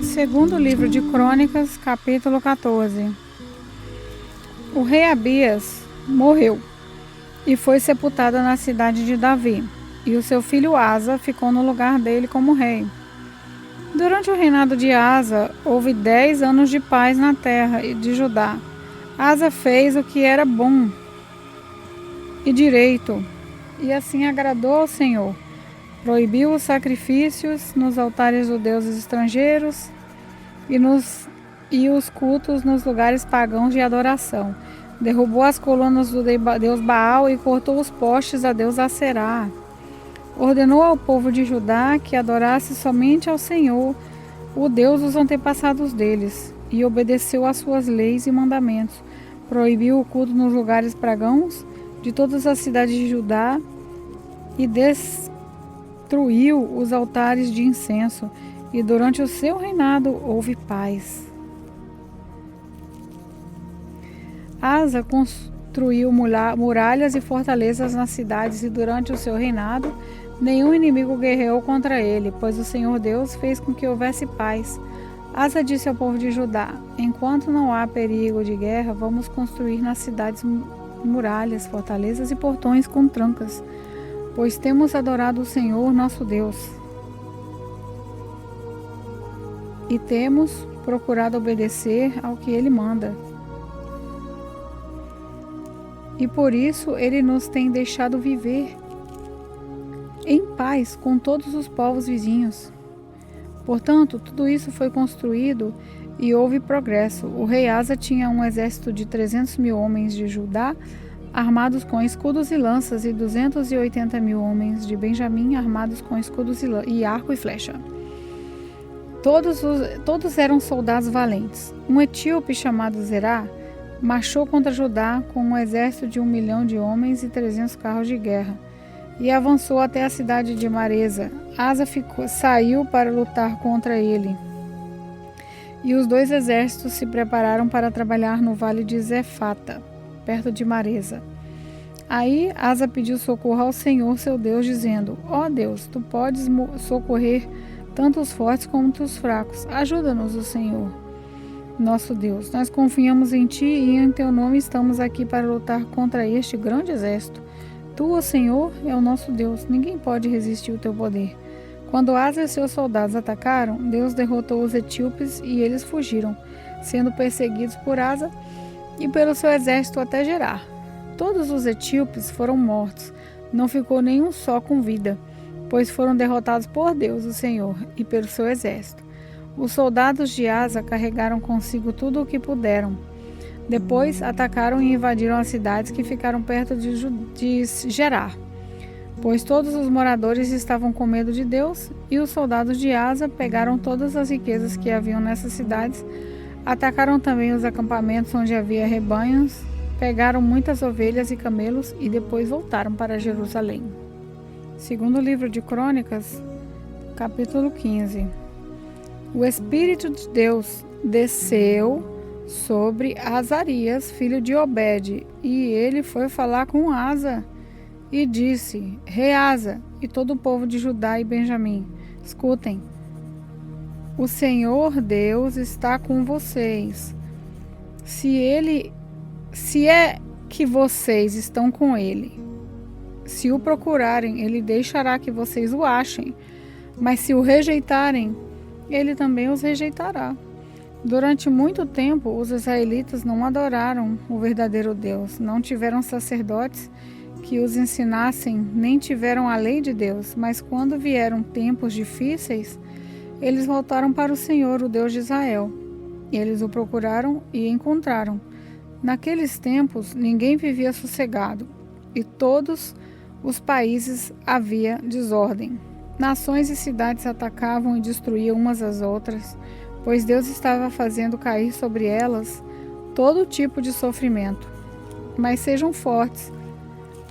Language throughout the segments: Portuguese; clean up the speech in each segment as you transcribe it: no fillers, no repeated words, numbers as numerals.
Segundo livro de Crônicas, capítulo 14. O rei Abias morreu e foi sepultado na cidade de Davi, e o seu filho Asa ficou no lugar dele como rei. Durante o reinado de Asa, houve 10 anos de paz na terra de Judá. Asa fez o que era bom e direito, e assim agradou ao Senhor. Proibiu os sacrifícios nos altares dos deuses estrangeiros e os cultos nos lugares pagãos de adoração. Derrubou as colunas do deus Baal e cortou os postes a deus Aserá. Ordenou ao povo de Judá que adorasse somente ao Senhor, o Deus dos antepassados deles, e obedeceu às suas leis e mandamentos. Proibiu o culto nos lugares pagãos de todas as cidades de Judá e destruiu os altares de incenso, e durante o seu reinado houve paz. Asa construiu muralhas e fortalezas nas cidades, e durante o seu reinado nenhum inimigo guerreou contra ele, pois o Senhor Deus fez com que houvesse paz. Asa disse ao povo de Judá: enquanto não há perigo de guerra, vamos construir nas cidades muralhas, fortalezas e portões com trancas, pois temos adorado o Senhor nosso Deus e temos procurado obedecer ao que Ele manda. E por isso Ele nos tem deixado viver em paz com todos os povos vizinhos. Portanto, tudo isso foi construído e houve progresso. O rei Asa tinha um exército de 300.000 homens de Judá, armados com escudos e lanças, e 280.000 homens de Benjamim, armados com escudos e arco e flecha. Todos eram soldados valentes. Um etíope chamado Zerá marchou contra Judá com um exército de 1 milhão de homens e 300 carros de guerra, e avançou até a cidade de Maresa. Asa saiu para lutar contra ele, e os dois exércitos se prepararam para trabalhar no vale de Zefata, perto de Maresa. Aí Asa pediu socorro ao Senhor seu Deus, dizendo: ó Deus, tu podes socorrer tanto os fortes como os fracos. Ajuda-nos, o Senhor, nosso Deus. Nós confiamos em ti e em teu nome estamos aqui para lutar contra este grande exército. Tu, ó Senhor, é o nosso Deus. Ninguém pode resistir ao teu poder. Quando Asa e seus soldados atacaram, Deus derrotou os etíopes e eles fugiram, sendo perseguidos por Asa e pelo seu exército até Gerar. Todos os etíopes foram mortos, não ficou nenhum só com vida, pois foram derrotados por Deus, o Senhor, e pelo seu exército. Os soldados de Asa carregaram consigo tudo o que puderam. Depois atacaram e invadiram as cidades que ficaram perto de Gerar, pois todos os moradores estavam com medo de Deus, e os soldados de Asa pegaram todas as riquezas que haviam nessas cidades, atacaram também os acampamentos onde havia rebanhos, pegaram muitas ovelhas e camelos e depois voltaram para Jerusalém. Segundo livro de Crônicas, capítulo 15. O Espírito de Deus desceu sobre Azarias, filho de Obed, e ele foi falar com Asa e disse: Rei Asa e todo o povo de Judá e Benjamim, escutem, o Senhor Deus está com vocês. Se é que vocês estão com ele, se o procurarem, ele deixará que vocês o achem, mas se o rejeitarem, ele também os rejeitará. Durante muito tempo, os israelitas não adoraram o verdadeiro Deus, não tiveram sacerdotes que os ensinassem, nem tiveram a lei de Deus, mas quando vieram tempos difíceis, eles voltaram para o Senhor, o Deus de Israel. Eles o procuraram e encontraram. Naqueles tempos, ninguém vivia sossegado, e todos os países havia desordem. Nações e cidades atacavam e destruíam umas às outras, pois Deus estava fazendo cair sobre elas todo tipo de sofrimento. Mas sejam fortes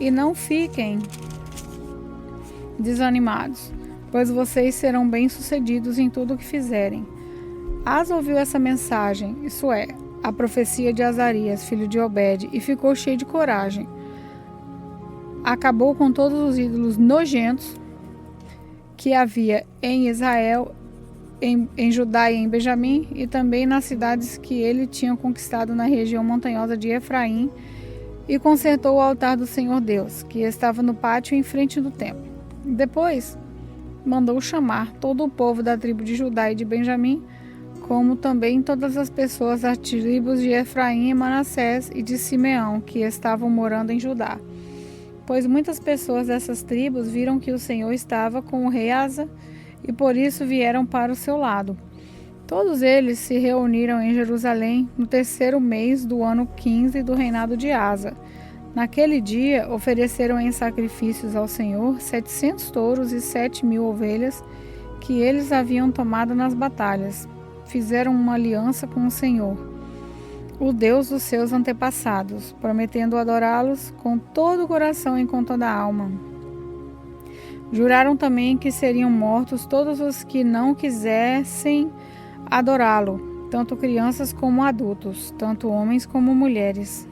e não fiquem desanimados, pois vocês serão bem-sucedidos em tudo o que fizerem. Asa ouviu essa mensagem, isso é, a profecia de Azarias, filho de Obed, e ficou cheio de coragem. Acabou com todos os ídolos nojentos que havia em Israel em Judá e em Benjamim, e também nas cidades que ele tinha conquistado na região montanhosa de Efraim, e consertou o altar do Senhor Deus, que estava no pátio em frente do templo. Depois mandou chamar todo o povo da tribo de Judá e de Benjamim, como também todas as pessoas das tribos de Efraim e Manassés e de Simeão, que estavam morando em Judá. Pois muitas pessoas dessas tribos viram que o Senhor estava com o rei Asa, e por isso vieram para o seu lado. Todos eles se reuniram em Jerusalém no 3º mês do ano 15 do reinado de Asa. Naquele dia ofereceram em sacrifícios ao Senhor 700 touros e 7.000 ovelhas que eles haviam tomado nas batalhas. Fizeram uma aliança com o Senhor, o Deus dos seus antepassados, prometendo adorá-los com todo o coração e com toda a alma. Juraram também que seriam mortos todos os que não quisessem adorá-lo, tanto crianças como adultos, tanto homens como mulheres.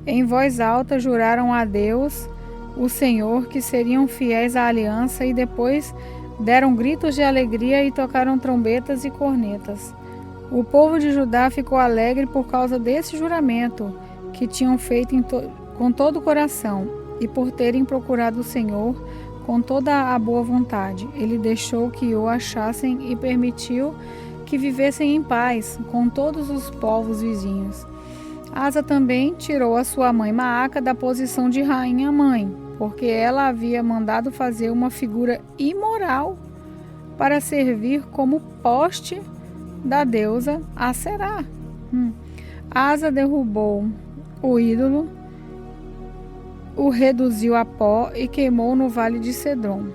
Em voz alta juraram a Deus, o Senhor, que seriam fiéis à aliança, e depois deram gritos de alegria e tocaram trombetas e cornetas. O povo de Judá ficou alegre por causa desse juramento que tinham feito com todo o coração, e por terem procurado o Senhor com toda a boa vontade. Ele deixou que o achassem e permitiu que vivessem em paz com todos os povos vizinhos. Asa também tirou a sua mãe Maaca da posição de rainha-mãe, porque ela havia mandado fazer uma figura imoral para servir como poste da deusa Aserá. Asa derrubou o ídolo, o reduziu a pó e queimou no vale de Cedron.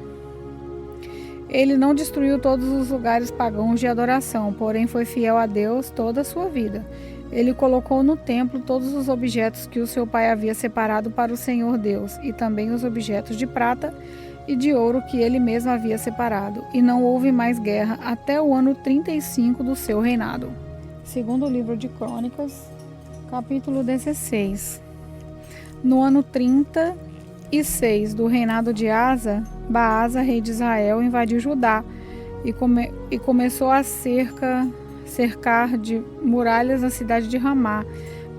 Ele não destruiu todos os lugares pagãos de adoração, porém foi fiel a Deus toda a sua vida. Ele colocou no templo todos os objetos que o seu pai havia separado para o Senhor Deus, e também os objetos de prata e de ouro que ele mesmo havia separado. E não houve mais guerra até o ano 35 do seu reinado. Segundo o livro de Crônicas, capítulo 16. No ano 36 do reinado de Asa, Baasa, rei de Israel, invadiu Judá e começou a cercar de muralhas a cidade de Ramá,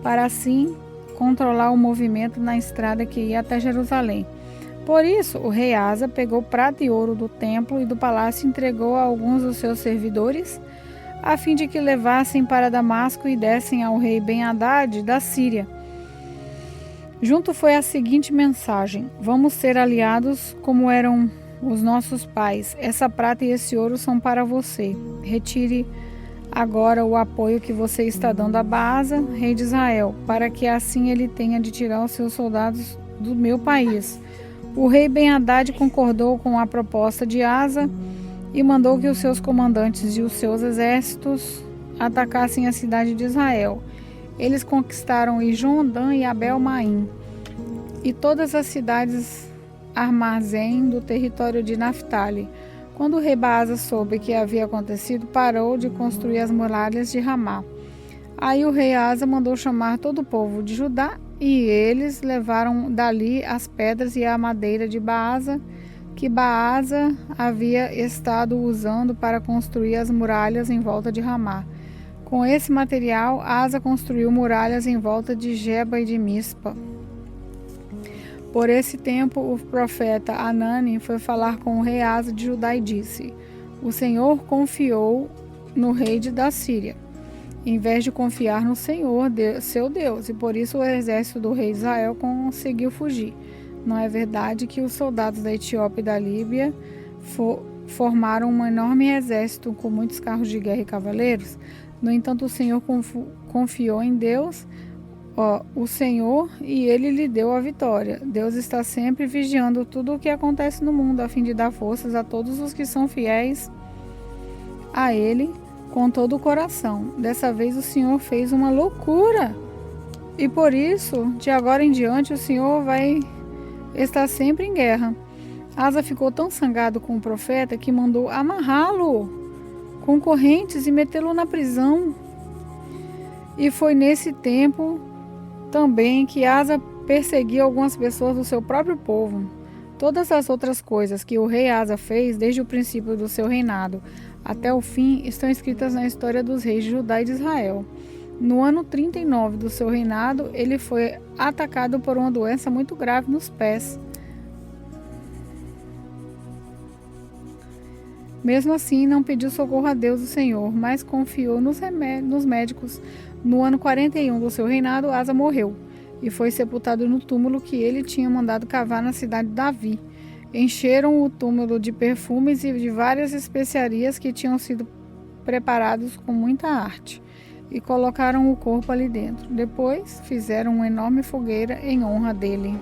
para assim controlar o movimento na estrada que ia até Jerusalém. Por isso, o rei Asa pegou prata e ouro do templo e do palácio e entregou a alguns dos seus servidores, a fim de que levassem para Damasco e dessem ao rei Ben-Hadad da Síria. Junto foi a seguinte mensagem: vamos ser aliados como eram os nossos pais. Essa prata e esse ouro são para você. Retire agora o apoio que você está dando a Baasa, rei de Israel, para que assim ele tenha de tirar os seus soldados do meu país. O rei Ben-Hadad concordou com a proposta de Asa e mandou que os seus comandantes e os seus exércitos atacassem a cidade de Israel. Eles conquistaram Ijon-Dan e Abel-Maim e todas as cidades armazém do território de Naftali. Quando o rei Baasa soube que havia acontecido, parou de construir as muralhas de Ramá. Aí o rei Asa mandou chamar todo o povo de Judá, e eles levaram dali as pedras e a madeira de Baasa, que Baasa havia estado usando para construir as muralhas em volta de Ramá. Com esse material, Asa construiu muralhas em volta de Geba e de Mispa. Por esse tempo, o profeta Anani foi falar com o rei Asa de Judá e disse: o Senhor confiou no rei da Síria, em vez de confiar no Senhor, seu Deus, e por isso o exército do rei Israel conseguiu fugir. Não é verdade que os soldados da Etiópia e da Líbia formaram um enorme exército com muitos carros de guerra e cavaleiros? No entanto, o Senhor confiou em Deus, o Senhor, e ele lhe deu a vitória. Deus está sempre vigiando tudo o que acontece no mundo, a fim de dar forças a todos os que são fiéis a ele com todo o coração. Dessa vez o Senhor fez uma loucura, e por isso, de agora em diante, o Senhor vai estar sempre em guerra. Asa ficou tão zangado com o profeta que mandou amarrá-lo com correntes e metê-lo na prisão. E foi nesse tempo também que Asa perseguia algumas pessoas do seu próprio povo. Todas as outras coisas que o rei Asa fez desde o princípio do seu reinado até o fim estão escritas na história dos reis de Judá e de Israel. No ano 39 do seu reinado, ele foi atacado por uma doença muito grave nos pés. Mesmo assim, não pediu socorro a Deus, o Senhor, mas confiou nos médicos. No ano 41 do seu reinado, Asa morreu e foi sepultado no túmulo que ele tinha mandado cavar na cidade de Davi. Encheram o túmulo de perfumes e de várias especiarias que tinham sido preparados com muita arte e colocaram o corpo ali dentro. Depois, fizeram uma enorme fogueira em honra dele.